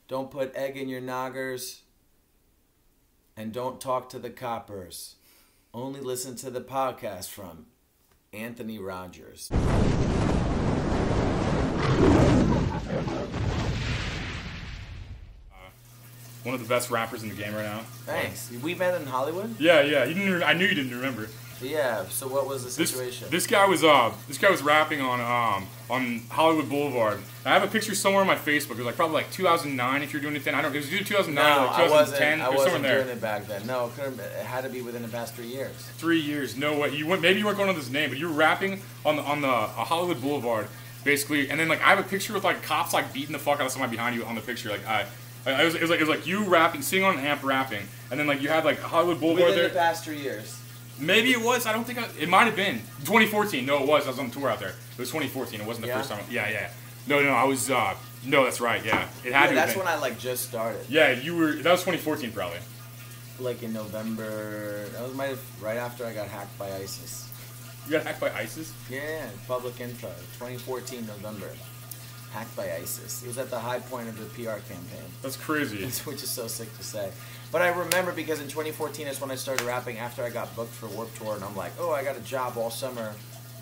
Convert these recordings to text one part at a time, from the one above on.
Don't put egg in your noggers. And don't talk to the coppers. Only listen to the podcast from Anthony Rogers. One of the best rappers in the game right now. Thanks. We met in Hollywood? Yeah. You didn't. I knew you didn't remember. Yeah. So what was the situation? This guy was rapping on Hollywood Boulevard. I have a picture somewhere on my Facebook. It was like probably like 2009 if you're doing anything. I don't. It was either 2009 or like 2010. I wasn't doing it back then. No, it had to be within the past 3 years. 3 years. No way. Maybe you weren't going on this name, but you were rapping on the Hollywood Boulevard basically. And then like I have a picture with like cops like beating the fuck out of somebody behind you on the picture. It was like you rapping, sitting on an amp rapping, and then like you had like Hollywood Boulevard within there. The past 3 years. Maybe it was. I don't think it might have been 2014. No, it was. I was on tour out there. It was 2014. It wasn't the first time. Yeah. No. I was. No, that's right. Yeah, it had to. That's when I like just started. Yeah, you were. That was 2014 probably. Like in November. That was right after I got hacked by ISIS. You got hacked by ISIS? Yeah, public info. 2014 November. Hacked by ISIS. It was at the high point of the PR campaign. That's crazy. Which is so sick to say. But I remember because in 2014 is when I started rapping after I got booked for Warped Tour, and I'm like, oh, I got a job all summer.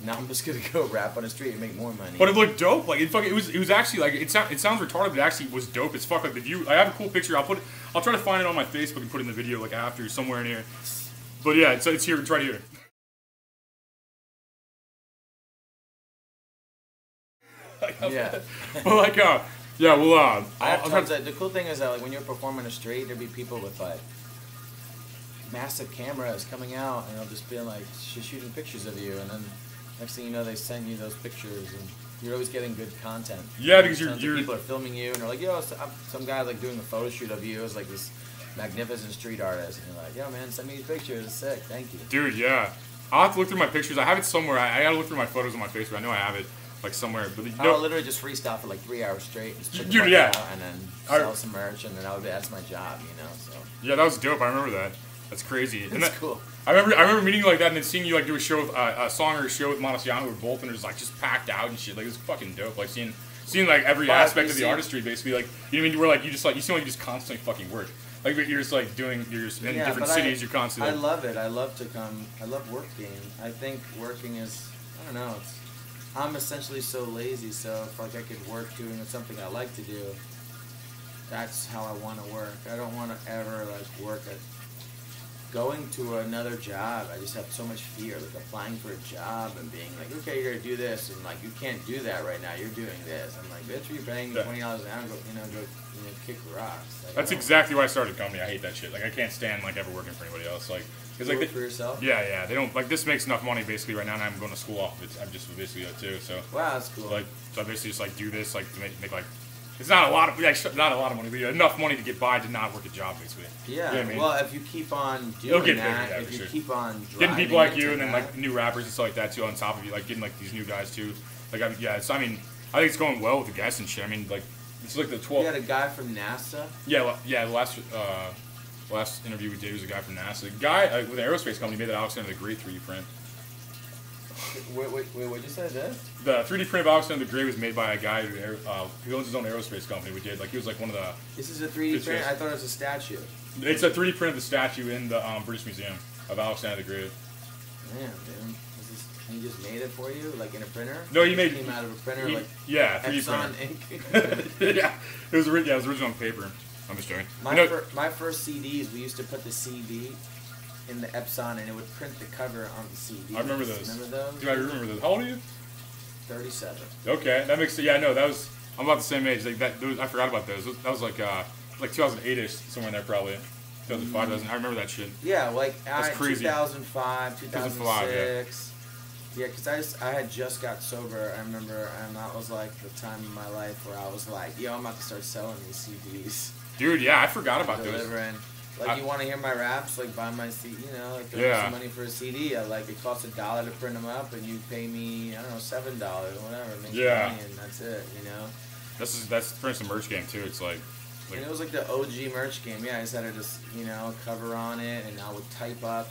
Now I'm just gonna go rap on the street and make more money. But it looked dope. Like it was actually like it sounds retarded, but it actually was dope as fuck. Like the view. I have a cool picture. I'll try to find it on my Facebook and put it in the video like after somewhere in here. But yeah, it's here. It's right here. Yeah. But like yeah, well the cool thing is that like when you're performing on the street, there'd be people with like massive cameras coming out and they'll just be like shooting pictures of you, and then next thing you know they send you those pictures and you're always getting good content. Yeah, because people are filming you and they're like, yo, some guy like doing a photo shoot of you as like this magnificent street artist, and you're like, yo man, send me these pictures, it's sick, thank you. Dude, yeah. I'll have to look through my pictures. I have it somewhere. I gotta look through my photos on my Facebook. I know I have it like somewhere. But I'll literally just freestyle for like 3 hours straight and just dude, yeah. Out and then sell some merch, and then that's my job, you know. So yeah, that was dope. I remember that. That's crazy. That's cool. I remember meeting you like that and then seeing you like do a show with a song or a show with Montesiano where both and it's like just packed out and shit. Like it's fucking dope. Like seeing like every aspect of the artistry basically. Like you know what I mean? Where like you seem like you just constantly fucking work. Like you're just like you're just in different cities. You're constantly. I love it. I love to come. I love working. I think working is, I don't know. I'm essentially so lazy. So if like I could work doing something I like to do, that's how I want to work. I don't want to ever like work at going to another job. I just have so much fear, like applying for a job and being like, okay, you're gonna do this, and like you can't do that right now. You're doing this. I'm like, bitch, you're paying me $20 an hour. Go kick rocks. Like, that's exactly why I started a company. I hate that shit. Like I can't stand like ever working for anybody else. Like because like for yourself. Yeah. They don't like this makes enough money basically right now, and I'm going to school off of it. I'm just basically that too. So wow, that's cool. So I basically just like do this like to make like. It's not a lot of money, but enough money to get by to not work a job, basically. Yeah. You know what I mean? Well, if you keep on doing that, if you keep on getting people like you, and then like new rappers and stuff like that too, on top of you, like getting like these new guys too. Like I think it's going well with the guests and shit. I mean, like it's like the 12th. You had a guy from NASA. Yeah. The last interview we did was a guy from NASA. A guy with an aerospace company made that Alexander the Great 3D print. Wait, what'd you say there? The 3D print of Alexander the Great was made by a guy who owns his own aerospace company. We did he was like one of the. This is a 3D print. I thought it was a statue. It's a 3D print of the statue in the British Museum of Alexander the Great. Man, dude. He just made it for you, like in a printer? No, he made it. Came out of a printer, like 3D Epson printer. ink. Yeah, it was original on paper. I'm just joking. My first CDs, we used to put the CD in the Epson, and it would print the cover on the CD. I remember those. Remember those? Dude, I remember those. How old are you? 37. Okay, that makes that was. I'm about the same age. Like that. I forgot about those. That was like 2008ish, somewhere in there probably. 2005. I remember that shit. Yeah, like that's crazy. 2005, 2006. Yeah, because I had just got sober, I remember, and that was like the time in my life where I was like, yo, I'm about to start selling these CDs. Dude, yeah, I forgot about delivering. Those. Like, you want to hear my raps? Like, buy my CD, like, throw me some money for a CD. Like, it costs $1 to print them up, and you pay me, I don't know, $7 or whatever. Make money, and that's it, That's for some merch game, too. It's like and it was like the OG merch game. Yeah, I just had to cover on it, and I would type up.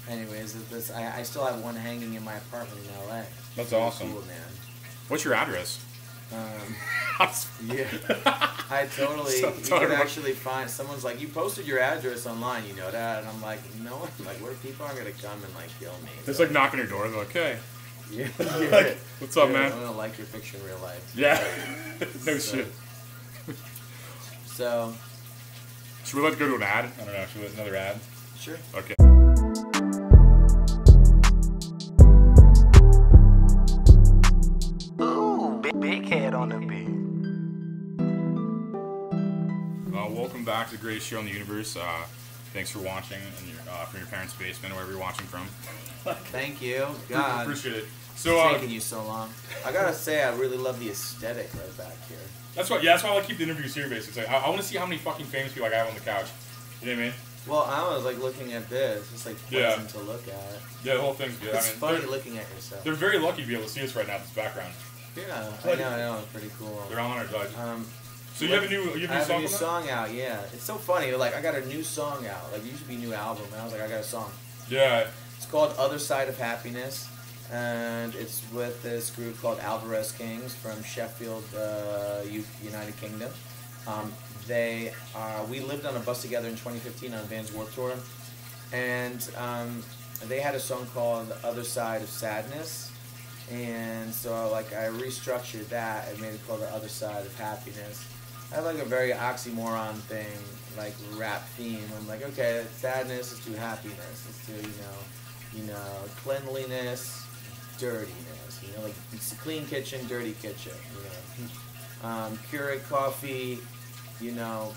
Anyways, I still have one hanging in my apartment in LA. That's awesome. Cool, man. What's your address? Yeah, I totally. You can actually find someone's like, you posted your address online, you know that, and I'm like, no, like, what if people are gonna come and like kill me? It's like knocking your door. They're like, hey. Yeah. Like, what's up, man? I don't like your picture in real life. Yeah. No shit. So. Should we let go to an ad? I don't know. Should we let another ad? Sure. Okay. Ooh, big head on the beat. Welcome back to the greatest show in the universe. Thanks for watching from your parents' basement, wherever you're watching from. Thank you. God. Appreciate it. So, it's taking you so long. I gotta say, I really love the aesthetic right back here. That's why I like keep the interviews here, basically. It's like, I want to see how many fucking famous people I have on the couch. You know what I mean? Well, I was like looking at this. It's like pleasant to look at. Yeah, the whole thing's good. It's funny looking at yourself. They're very lucky to be able to see us right now. This background. Yeah, I know. It's pretty cool. They're honored, like. So you have a new song out, yeah. It's so funny. Like, I got a new song out. Like, it used to be a new album, and I was like, I got a song. Yeah. It's called Otherside of Happiness, and it's with this group called Alvarez Kings from Sheffield, United Kingdom. We lived on a bus together in 2015 on Vans Warped Tour, and they had a song called The Other Side of Sadness, and so like I restructured that and made it called The Other Side of Happiness. I have like a very oxymoron thing, like rap theme. I'm like, okay, sadness is to happiness. It's to, you know, cleanliness, dirtiness. You know, like it's a clean kitchen, dirty kitchen. You know, Keurig coffee. You know,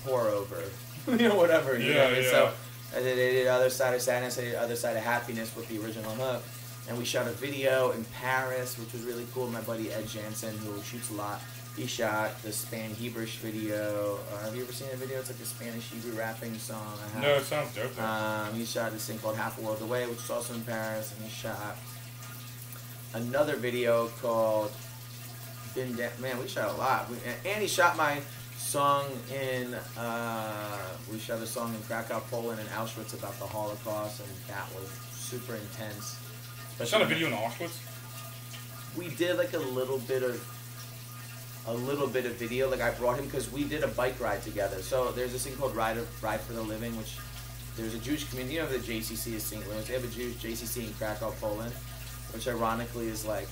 pour over. You know, whatever. You know? Yeah. So I did Other Side of Sadness. I did Other Side of Happiness with the original hook. And we shot a video in Paris, which was really cool. My buddy Ed Jansen, who shoots a lot, he shot the Spanish video. Have you ever seen a video? It's like a Spanish Hebrew rapping song. No, it sounds dope though. He shot this thing called Half a World Away, which is also in Paris. And he shot another video called Been Down. Man, we shot a lot. And he shot my song in, we shot a song in Krakow, Poland, and Auschwitz about the Holocaust, and that was super intense. I shot a video in Auschwitz? We did like a little bit of video. Like I brought him because we did a bike ride together. So there's this thing called Ride for the Living, which there's a Jewish community. You know, the JCC is St. Louis. They have a Jewish JCC in Krakow, Poland, which ironically is like,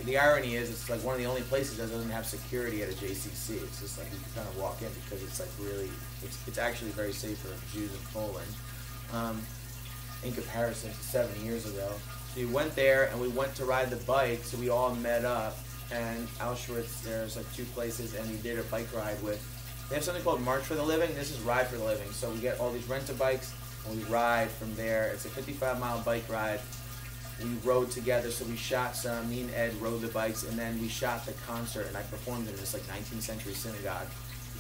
the irony is it's like one of the only places that doesn't have security at a JCC. It's just like you can kind of walk in because it's like really, it's actually very safe for Jews in Poland. In comparison to 7 years ago. So we went there and we went to ride the bike, so we all met up, and Auschwitz, there's like two places, and we did a bike ride with, they have something called March for the Living, this is Ride for the Living. So we get all these rent-a-bikes and we ride from there. It's a 55-mile bike ride. We rode together, so we shot some, me and Ed rode the bikes, and then we shot the concert, and I performed in this like 19th century synagogue.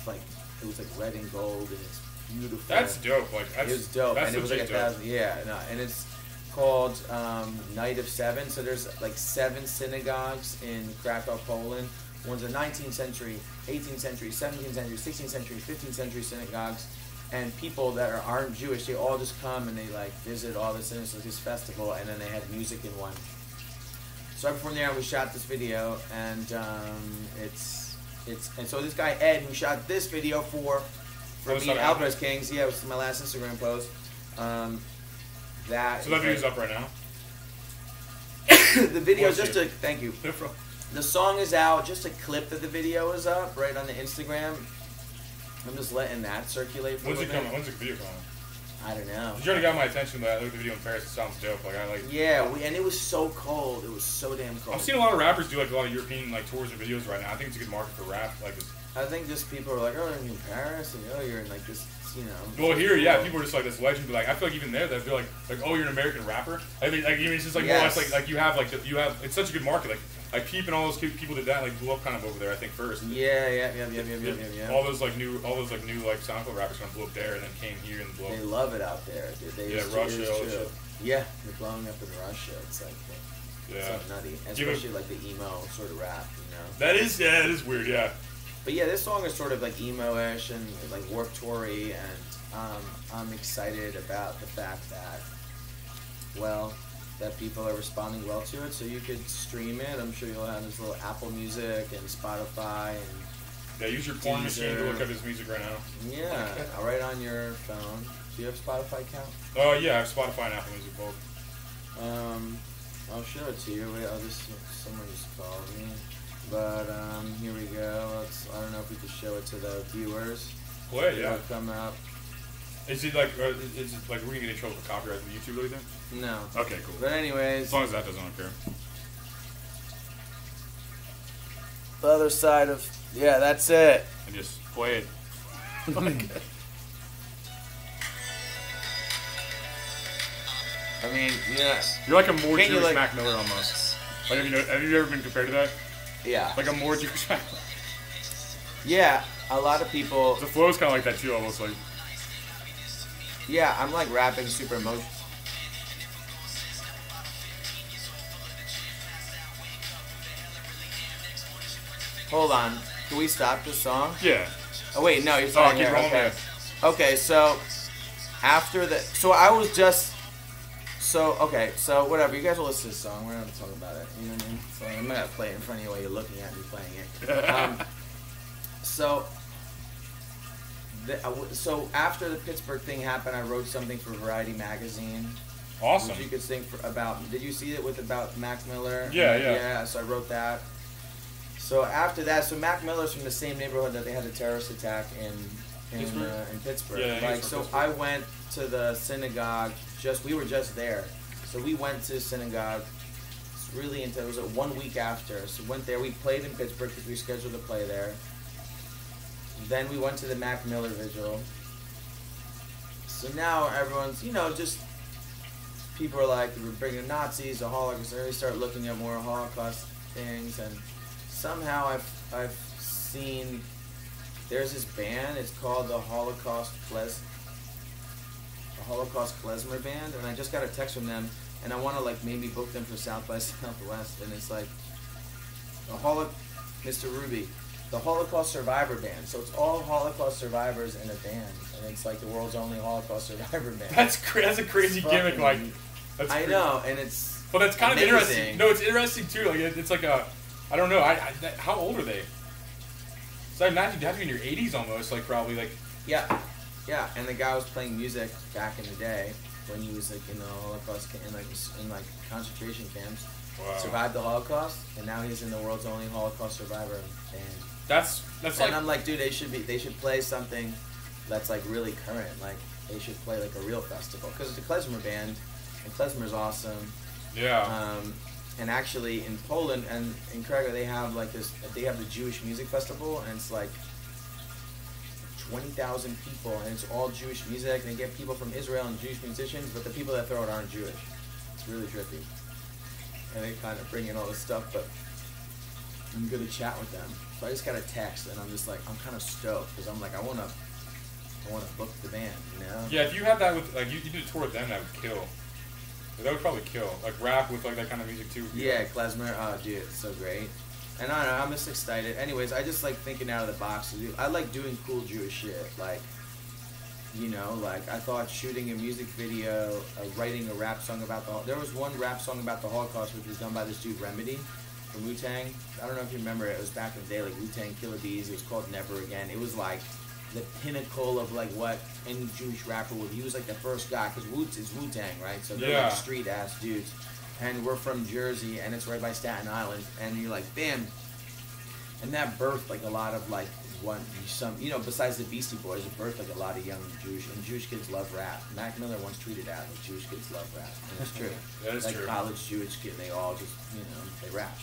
It was like red and gold, and it's beautiful. That's dope. Like it was dope, and it was like 1,000. Yeah, no, and it's called Night of Seven. So there's like 7 synagogues in Krakow, Poland. One's a 19th century, 18th century, 17th century, 16th century, 15th century synagogues, and people that aren't Jewish, they all just come and they like visit all this, and it's like this festival, and then they had music in one. So I performed there, and we shot this video, and and so this guy Ed, who shot this video for me and Alvarez Kings, yeah, it was my last Instagram post. So that video's up right now? The video, thank you. The song is out, just a clip of the video is up right on the Instagram. I'm just letting that circulate for a little bit. When's the video coming? I don't know. You already got my attention, but I looked at the video in Paris, it sounds dope. Yeah, and it was so cold. It was so damn cold. I'm seeing a lot of rappers do like a lot of European like tours and videos right now. I think it's a good market for rap. I think just people are like, oh, you're in Paris, and oh, you're in like this, you know. Well, here, yeah, people are just like this legend, but like I feel like even there, they're like, oh, you're an American rapper. I think like it's just like more or less like you have it's such a good market. Like Peep and all those people did that, like blew up kind of over there, I think first. Yeah. All those new SoundCloud rappers kind of blew up there and then came here and blew up. They love it out there, dude. Russia, all shit. Yeah, they're blowing up in Russia. It's like, it's nutty, especially like the emo sort of rap, you know. That is weird, yeah. But yeah, this song is sort of like emo-ish and like Warped Tour-y, and I'm excited about the fact that, well, that people are responding well to it. So you could stream it. I'm sure you'll have this little Apple Music and Spotify and Yeah, use your porn machine to look up his music right now. yeah, right on your phone. Do you have Spotify account? Oh yeah, I have Spotify and Apple Music both. I'll show it to you. Wait, someone just called me. But here we go. I don't know if we can show it to the viewers. Play, yeah. It'll come up. Is it like we're gonna get in trouble for copyright with YouTube or anything? No. Okay, cool. But anyways, as long as that doesn't appear. The other side of that's it. And just play it. I mean, yeah. You're like a more Jewish Mac Miller almost. Like, have you ever been compared to that? Yeah. Like a more Jewish Mac Miller. Yeah, a lot of people. The flow's kind of like that too, almost like. Yeah, I'm like rapping super emotional. Hold on. Can we stop this song? Yeah. Oh wait, no, you're sorry. Keep rolling. Okay. Okay, so after the, so I was just, so whatever. You guys will listen to this song. We're not gonna talk about it. You know what I mean? So I'm not gonna play it in front of you while you're looking at me playing it. So after the Pittsburgh thing happened, I wrote something for Variety magazine. Awesome. Which you could sing about. Did you see it about Mac Miller? Yeah. Yeah. So I wrote that. So after that, so Mac Miller's from the same neighborhood that they had a terrorist attack in Pittsburgh. Yeah, like so, Pittsburgh. I went to the synagogue. We were just there, so we went to synagogue. It's really it was 1 week after. So went there. We played in Pittsburgh because we scheduled to play there. Then we went to the Mac Miller vigil. So now everyone's, just people are like, we're bringing Nazis, the Holocaust. They start looking at more Holocaust things, and somehow I've seen there's this band. It's called the Holocaust Klezmer Band, and I just got a text from them, and I want to maybe book them for South by Southwest, and it's like Mr. Ruby. The Holocaust Survivor Band. So it's all Holocaust survivors in a band, and it's like the world's only Holocaust survivor band. That's a crazy gimmick. Like, I know, and it's. Well, that's kind amazing. of interesting. No, it's interesting too. Like, it's like I don't know. How old are they? So I imagine you have to be in your 80s almost. Like probably like. Yeah, and the guy was playing music back in the day when he was in the Holocaust in concentration camps. Wow. Survived the Holocaust, and now he's in the world's only Holocaust survivor band. That's and I'm like, dude, they should play something that's really current. Like they should play a real festival because it's a klezmer band, and klezmer's awesome. Yeah. And actually in Poland and in Krakow they have they have the Jewish Music Festival, and it's 20,000 people, and it's all Jewish music. And they get people from Israel and Jewish musicians, but the people that throw it aren't Jewish. It's really trippy. And they kind of bring in all this stuff, but I'm gonna chat with them. So I just got a text, and I'm just I'm kind of stoked because I'm I wanna book the band, Yeah, if you had that with you did a tour with them, that would kill. That would probably kill. Rap with that kind of music too. Yeah, klezmer. Oh, dude, it's so great. And I don't know, I'm just excited. Anyways, I just thinking out of the box. I like doing cool Jewish shit. I thought shooting a music video, writing a rap song about there was one rap song about the Holocaust which was done by this dude Remedy from Wu-Tang. I don't know if you remember it. It was back in the day, Wu-Tang Killer Bees. It was called Never Again. It was the pinnacle of what any Jewish rapper would. He was the first guy because it's Wu-Tang, right? So they're street ass dudes. And we're from Jersey, and it's right by Staten Island, and you're bam. And that birthed a lot of besides the Beastie Boys, it birthed a lot of young Jewish kids love rap. Mac Miller once tweeted out Jewish kids love rap, and it's true. That is true. College Jewish kids, they all just they rap.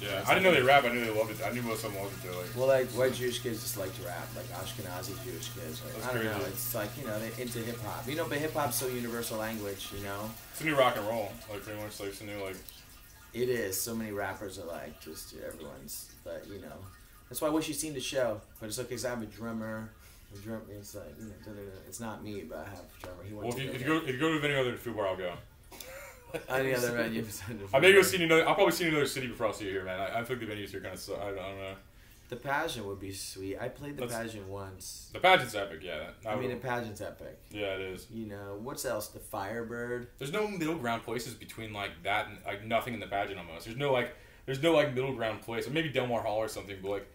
Yeah, I didn't know they rap. I knew they loved it. I knew most of them loved it too. White Jewish kids just like to rap, Ashkenazi Jewish kids. I don't know. It's they're into hip hop. But hip hop's so universal language. It's a new rock and roll. Pretty much it's a new It is. So many rappers are just everyone's. But that's why I wish you'd seen the show. But it's because I have a drummer. It's it's not me, but I have a drummer. He wants if you go to any other food bar, I'll go. Any other venue? I may go see another. I'll probably see another city before I'll see you here, man. I feel like the venues here kind of suck. I don't know. The Pageant would be sweet. I played the Pageant once. The Pageant's epic, yeah. I mean, the Pageant's epic. Yeah, it is. You know, what's else? The Firebird. There's no middle ground places between like that and like nothing in the Pageant almost. There's no middle ground place. Or maybe Delmar Hall or something, but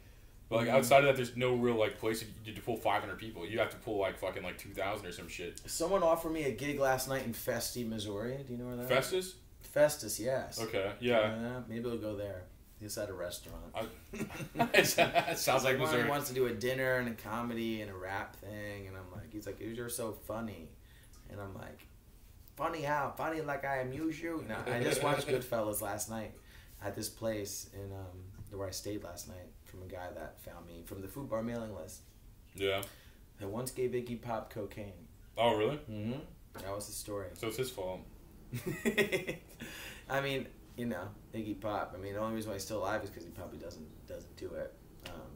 outside of that, there's no real like place you to pull 500 people. You have to pull like fucking like 2,000 or some shit. Someone offered me a gig last night in Festy, Missouri. Do you know where that Festus? is? Festus, yes. Okay, yeah. Maybe we'll go there. He's at a restaurant. It sounds like Missouri. He wants to do a dinner and a comedy and a rap thing, and I'm like, he's like, you're so funny, and I'm like, funny how? Funny like I amuse you? No, I just watched Goodfellas last night at this place in where I stayed last night from a guy that found me from the food bar mailing list. Yeah. That once gave Iggy Pop cocaine. Oh really? Mm-hmm. That was the story. So it's his fault. I mean. You know, Iggy Pop. I mean, the only reason why he's still alive is because he probably doesn't do it.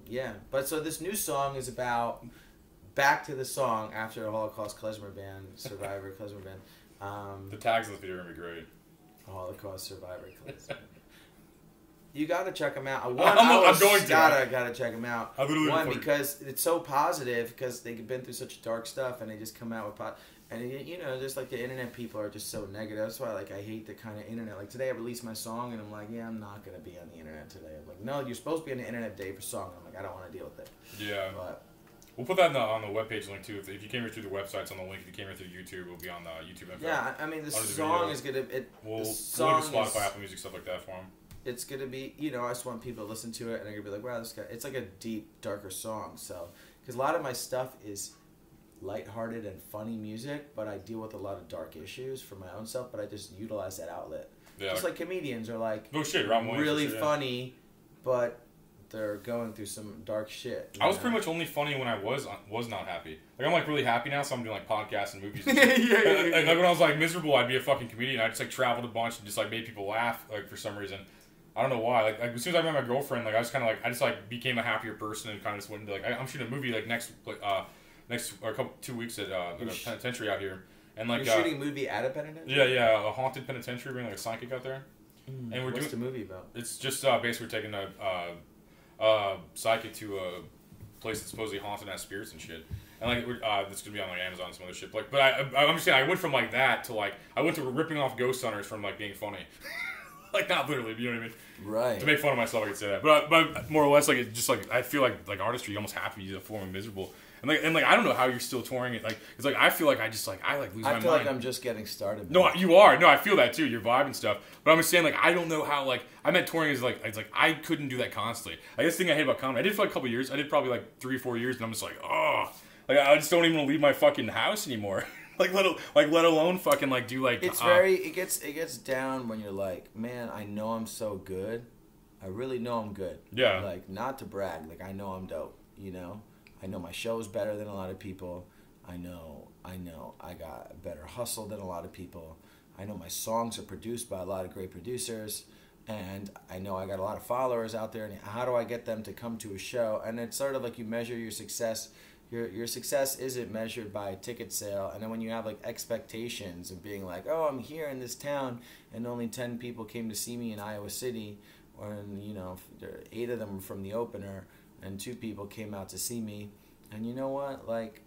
Yeah, but so this new song is about back to the song after the Holocaust klezmer band, Survivor klezmer band. The tags in the video are gonna be great. Holocaust Survivor klezmer. You gotta check them out. I'm going to. Gotta check them out. One because it's so positive because they've been through such dark stuff and they just come out with and you know, just like the internet people are just so negative. That's why like I hate the kind of internet. Like today I released my song and I'm like, yeah, I'm not gonna be on the internet today. I'm like, no, you're supposed to be on the internet day for song. I'm like, I don't want to deal with it. Yeah. But we'll put that on the webpage link too. If you came here through the website, it's on the link. If you came here through YouTube, it'll be on the YouTube info. Yeah, I mean the song is gonna We'll the go to song Spotify, Apple Music, stuff like that for them. It's gonna be, you know, I just want people to listen to it and they're gonna be like, wow, this guy. It's like a deep, darker song. So, because a lot of my stuff is lighthearted and funny music, but I deal with a lot of dark issues for my own self. But I just utilize that outlet. Yeah, just like comedians are like, no shit, Rob Williams, really funny, but they're going through some dark shit. I was pretty much only funny when I was not happy. Like I'm like really happy now, so I'm doing like podcasts and movies. And shit. Like when I was like miserable, I'd be a fucking comedian. I just like traveled a bunch and just like made people laugh like for some reason. I don't know why. Like as soon as I met my girlfriend, like I was kind of like became a happier person and kind of just went into like I'm shooting a movie like next or 2 weeks at a penitentiary out here. And like you're shooting a movie at a penitentiary? Yeah, a haunted penitentiary, being like a psychic out there. And we're What's the movie about? It's just basically taking a psychic to a place that's supposedly haunted and has spirits and shit. And like it's gonna be on like Amazon and some other shit. Like, but I'm just saying I went from like that to like I went to ripping off ghost hunters from like being funny. Like not literally, you know what I mean? Right. To make fun of myself, I could say that. But more or less, like it's just like I feel like artistry, you almost have to be a form of miserable. And like I don't know how you're still touring it. Like it's like I feel like I lose my mind. I feel like I'm just getting started. Man. No, you are. No, I feel that too. Your vibe and stuff. But I'm just saying like I don't know how like I meant touring is like it's like I couldn't do that constantly. Like this thing I hate about comedy. I did it for like a couple of years. I did probably like 3 or 4 years, and I'm just like like I just don't even want to leave my fucking house anymore. let alone fucking like do like. It's it gets down when you're like, man, I know I'm so good. I really know I'm good. Yeah. Like not to brag, like I know I'm dope. You know. I know my show's better than a lot of people. I know I got a better hustle than a lot of people. I know my songs are produced by a lot of great producers. And I know I got a lot of followers out there. And how do I get them to come to a show? And it's sort of like you measure your success. Your success isn't measured by a ticket sale. And then when you have like expectations of being like, oh, I'm here in this town and only 10 people came to see me in Iowa City. Or, you know, 8 of them were from the opener. And 2 people came out to see me. And you know what? Like,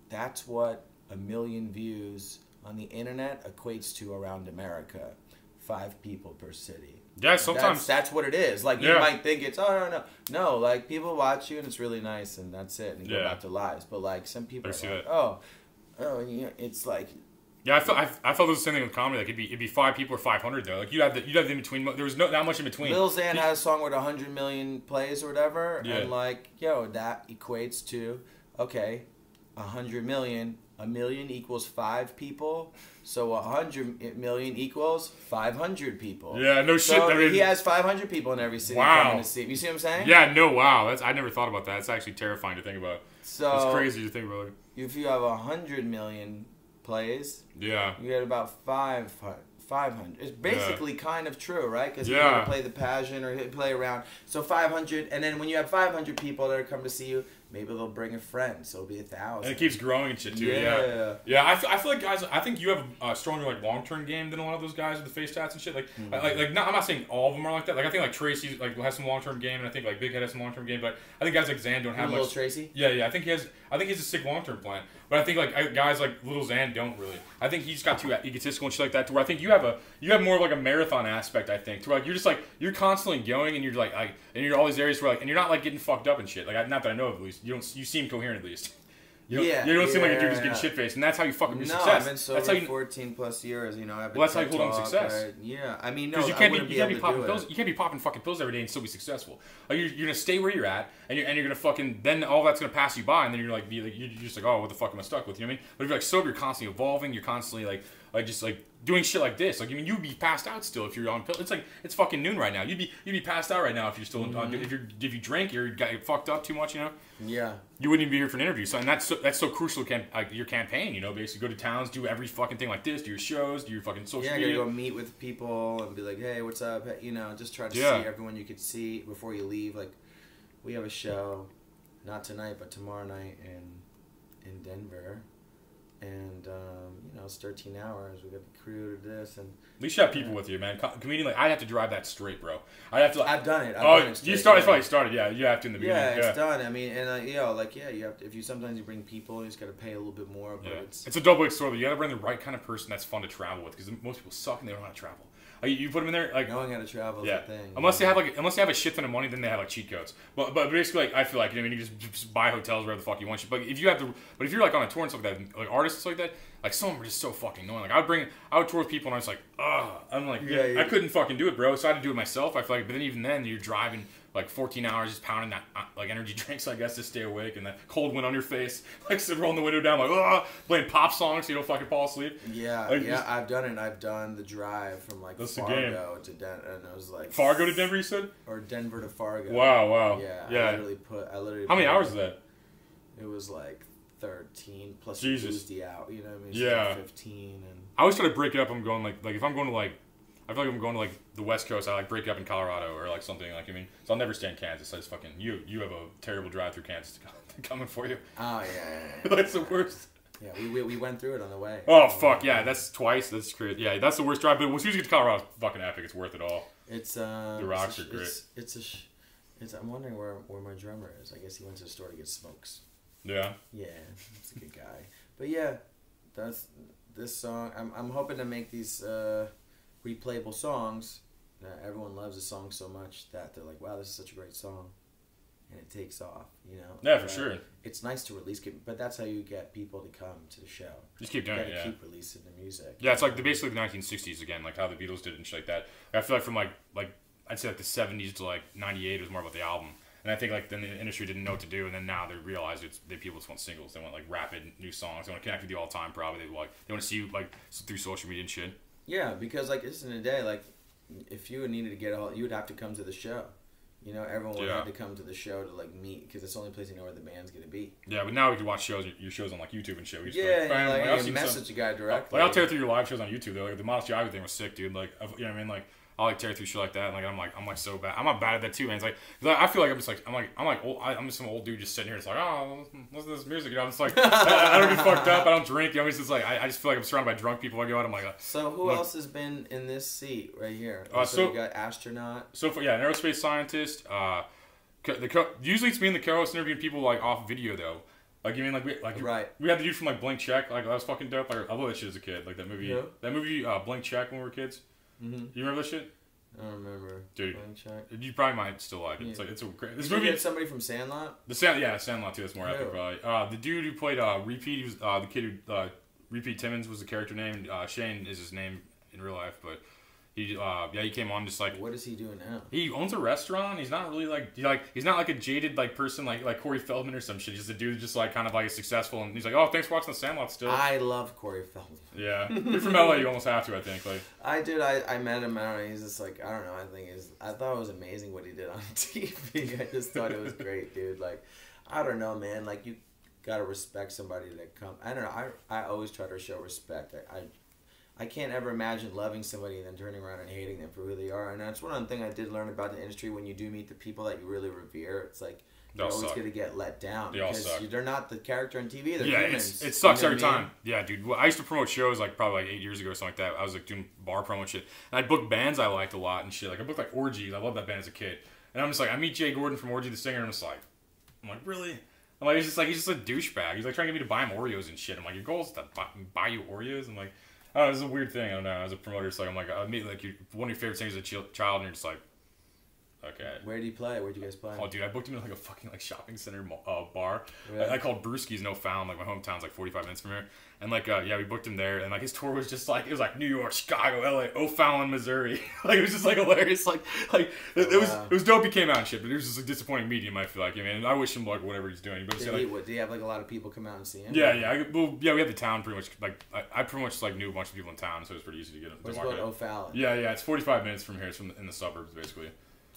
that's what 1 million views on the internet equates to around America. 5 people per city. Yeah, sometimes. That's what it is. Like, you might think it's, oh, no. No, like, people watch you and it's really nice and that's it. And go back to lives. But, like, some people are like, oh, you know, it's like... Yeah, I felt it was the same thing with comedy. Like it'd be 5 people or 500 though. Like you'd have the in between. There was not much in between. Lil Xan had a song with 100 million plays or whatever, and like that equates to 100 million. 1 million equals 5 people, so 100 million equals 500 people. Yeah, no shit. So I mean, he has 500 people in every city coming to see him. You see what I'm saying? Yeah, no, wow. I never thought about that. It's actually terrifying to think about. So it's crazy to think about. If you have 100 million plays, you get about 500. It's basically kind of true, right? Because you're going to play the Pageant or play around. So 500, and then when you have 500 people that are coming to see you, maybe they'll bring a friend, so it'll be 1,000. And it keeps growing and shit too. Yeah. Yeah. I feel like guys. I think you have a stronger like long-term game than a lot of those guys with the face tats and shit. Like, I'm not saying all of them are like that. Like, I think like Tracy like has some long-term game, and I think like Big Head has some long-term game. But I think guys like Zan don't have much. Little Tracy. Yeah. I think he has a sick long-term plan. But I think like guys like Little Zan don't really. I think he's got too egotistical and shit like that. To where I think you have more of like a marathon aspect. I think to where like you're just like you're constantly going, and you're like and you're all these areas where like and you're not like getting fucked up and shit. Like not that I know of at least. You seem coherent at least. You don't seem like a dude who's getting shit faced, and that's how you fucking do success. I've been sober that's 14 plus years. You know, I've been. Well, that's how you hold on to success. Right? Yeah, I mean, no, because you can't be popping pills. It. You can't be popping fucking pills every day and still be successful. Like you're gonna stay where you're at, and you're gonna fucking then all that's gonna pass you by, and then you're just like, oh, what the fuck am I stuck with? You know what I mean? But if you're like sober, you're constantly evolving. You're constantly like just like doing shit like this. Like, I mean, you'd be passed out still if you're on pills. It's like it's fucking noon right now. You'd be passed out right now if you're still if you drink, you're fucked up too much. You know. Yeah. You wouldn't even be here for an interview. So and that's so crucial to your campaign. You know, basically go to towns, do every fucking thing like this, do your shows, do your fucking social media. Yeah, go meet with people and be like, hey, what's up? You know, just try to see everyone you could see before you leave. Like, we have a show, not tonight, but tomorrow night in Denver. And, you know, it's 13 hours. We got the crew to this. And at least you have people with you, man. Comedian, like, I'd have to drive that straight, bro. I've done it. You started. It's probably started. Yeah, you have to in the beginning. Yeah, it's done. I mean, and you know, like, you have to. If you sometimes you bring people, you just got to pay a little bit more. But it's a double-edged sword. You got to bring the right kind of person that's fun to travel with, because most people suck and they don't know how to travel. You put them in there, like knowing how to travel is a thing. Unless they have a shit ton of money, then they have like cheat codes. But basically, like I feel like you just buy hotels wherever the fuck you want. But if you're like on a tour and stuff like that, like artists like that, like some of them are just so fucking annoying. Like I would tour with people and I was like, I'm like, I couldn't fucking do it, bro. So I had to do it myself. I feel like, but then even then you're driving like 14 hours just pounding that like energy drinks, I guess, to stay awake, and that cold wind on your face, like rolling the window down, like playing pop songs so you don't fucking fall asleep. Yeah, like, I've done it. I've done the drive from like Fargo to Denver, and it was like Fargo to Denver, you said, or Denver to Fargo. Wow. Yeah. I literally. How many hours is that? It was like 13 plus Jesus. out. You know what I mean? So like 15 and. I always try to break it up. I'm going like if I'm going to like. I feel like I'm going to like the West Coast. I like break up in Colorado or like something like. I mean, so I'll never stay in Kansas. I just fucking you have a terrible drive through Kansas coming for you. Oh yeah. That's the worst. Yeah, we went through it on the way. Oh fuck yeah, that's twice. That's crazy. Yeah, that's the worst drive. But as soon as you get to Colorado, it's fucking epic. It's worth it all. It's the rocks are great. I'm wondering where my drummer is. I guess he went to the store to get smokes. Yeah. Yeah, he's a good guy. But yeah, that's this song. I'm hoping to make these. Replayable songs. Everyone loves a song so much that they're like, wow, this is such a great song, and it takes off, you know. Yeah, for sure. It's nice to release it, but that's how you get people to come to the show. Just keep doing it. Yeah. Keep releasing the music. Yeah, it's like basically the 1960s again, like how the Beatles did it and shit like that. I feel like from like I'd say like the 70s to like 98 was more about the album. And I think like then the industry didn't know what to do, and then now they realize people just want singles. They want like rapid new songs. They want to connect with you all the time. Probably they want to see you like through social media and shit. Yeah, because like this in a day, like if you needed to get you would have to come to the show. You know, everyone would have to come to the show to like meet, because it's the only place you know where the band's gonna be. Yeah, but now we can watch your shows on like YouTube and shit. We just, message a guy directly. Like I'll tear through your live shows on YouTube though. Like the Modest Jive thing was sick, dude. Like you know what I mean, like. I'll like tear through shit like that, and like I'm like so bad. I'm not bad at that too, man. It's like I feel like I'm just some old dude just sitting here. It's like, oh, listen to this music. You know, I'm just like I don't get fucked up. I don't drink. You know, it's just like I just feel like I'm surrounded by drunk people. I go out. I'm like, so who else has been in this seat right here? So you got astronaut. So an aerospace scientist. Usually it's me and the co-host interviewing people like off video though. Like you mean like we had the dude from like Blank Check. Like that was fucking dope. I love that shit as a kid. Like that movie. Yeah. That movie Blank Check when we were kids. Mm-hmm. You remember that shit? I don't remember. Dude, you probably might still like it. Yeah. It's a great. This movie. Get somebody from Sandlot. Sandlot too. That's more epic probably. The dude who played Repeat, he was the kid who Repeat Timmons was the character name. Shane is his name in real life, but he came on just like. What is he doing now? He owns a restaurant. He's not really he's not like a jaded like person like Corey Feldman or some shit. He's just a dude just like kind of like successful, and he's like, oh, thanks for watching The Sandlot still. I love Corey Feldman. Yeah, you're from LA. You almost have to, I think. Like I did. I met him. I don't know. He's just like I don't know. I thought it was amazing what he did on TV. I just thought it was great, dude. Like I don't know, man. Like you gotta respect somebody that come. I don't know. I always try to show respect. I can't ever imagine loving somebody and then turning around and hating them for who they are. And that's one thing I did learn about the industry. When you do meet the people that you really revere, it's like You're always going to get let down. They all suck. They're not the character on TV. They're yeah, humans. It sucks you know every time. Yeah, dude. Well, I used to promote shows like probably like 8 years ago or something like that. I was like doing bar promo and shit. And I booked bands I liked a lot and shit. Like I booked like Orgies. I loved that band as a kid. And I'm just like, I meet Jay Gordon from Orgy the Singer, and I'm like, really? I'm like, he's just a douchebag. He's like trying to get me to buy him Oreos and shit. I'm like, your goal is to buy you Oreos? I'm like, oh, this is a weird thing. I don't know. As a promoter, it's like, I'm like, I meet like one of your favorite singers as a child, and you're just like, okay. Where do you play? Where'd you guys play? Oh, dude, I booked him in like a fucking like shopping center bar. Really? I called Brewski's No Found. Like my hometown's like 45 minutes from here, and like yeah, we booked him there. And like his tour was just like it was like New York, Chicago, LA, O'Fallon, Missouri. Like it was just like hilarious. Like it was dope. He came out and shit, but it was just a disappointing medium. I feel like, I mean, I wish him luck whatever he's doing. But Did he have like a lot of people come out and see him? Yeah. We had the town pretty much. Like I pretty much like knew a bunch of people in town, so it was pretty easy to get him. What's called O'Fallon? Yeah. It's 45 minutes from here. It's in the suburbs basically.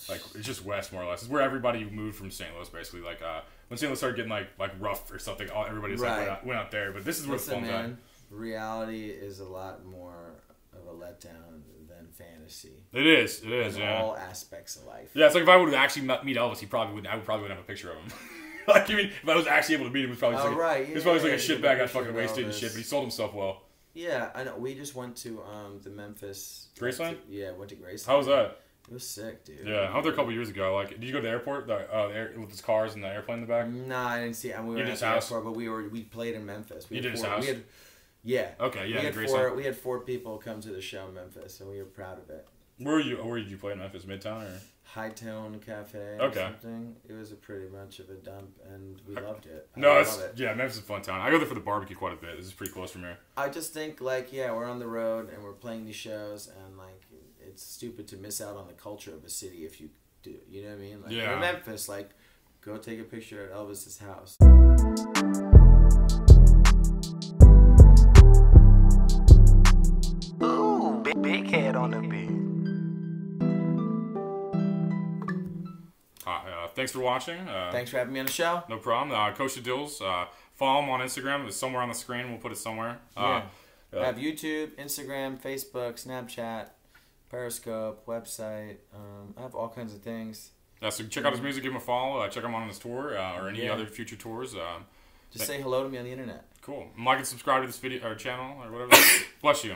Like it's just west more or less. It's where everybody moved from St. Louis basically. Like when St. Louis started getting like rough or something, everybody just like went out there. But this is where the fun at. Reality is a lot more of a letdown than fantasy. It is. In all aspects of life. Yeah, it's like if I would actually meet Elvis, I probably wouldn't have a picture of him. Like, I mean, if I was actually able to meet him, it was probably he was probably like a shitbag, got fucking wasted and shit. But he sold himself well. Yeah, I know. We just went to the Memphis Graceland. Went to Graceland. How was that? It was sick, dude. Yeah, I went there a couple years ago. Like, did you go to the airport? With his cars and the airplane in the back? Nah, I didn't see it. We were at the airport, but we played in Memphis. You did his house? Yeah. Okay, yeah. We had 4 people come to the show in Memphis, and we were proud of it. Where did you play in Memphis? Midtown or? Hightone Cafe or something. It was pretty much of a dump, and we loved it. Memphis is a fun town. I go there for the barbecue quite a bit. This is pretty close from here. I just think, like, we're on the road, and we're playing these shows, and, like, it's stupid to miss out on the culture of a city if you do. You know what I mean? Like, in Memphis, like, go take a picture at Elvis's house. Ooh, big head on the beat. Thanks for watching. Thanks for having me on the show. No problem. Kosha Dillz. Follow him on Instagram. It's somewhere on the screen. We'll put it somewhere. I have YouTube, Instagram, Facebook, Snapchat, Periscope, website. I have all kinds of things. Yeah, so check out his music. Give him a follow. Check him on his tour or any other future tours. Just say hello to me on the internet. Cool. Like and subscribe to this video or channel or whatever. Bless you.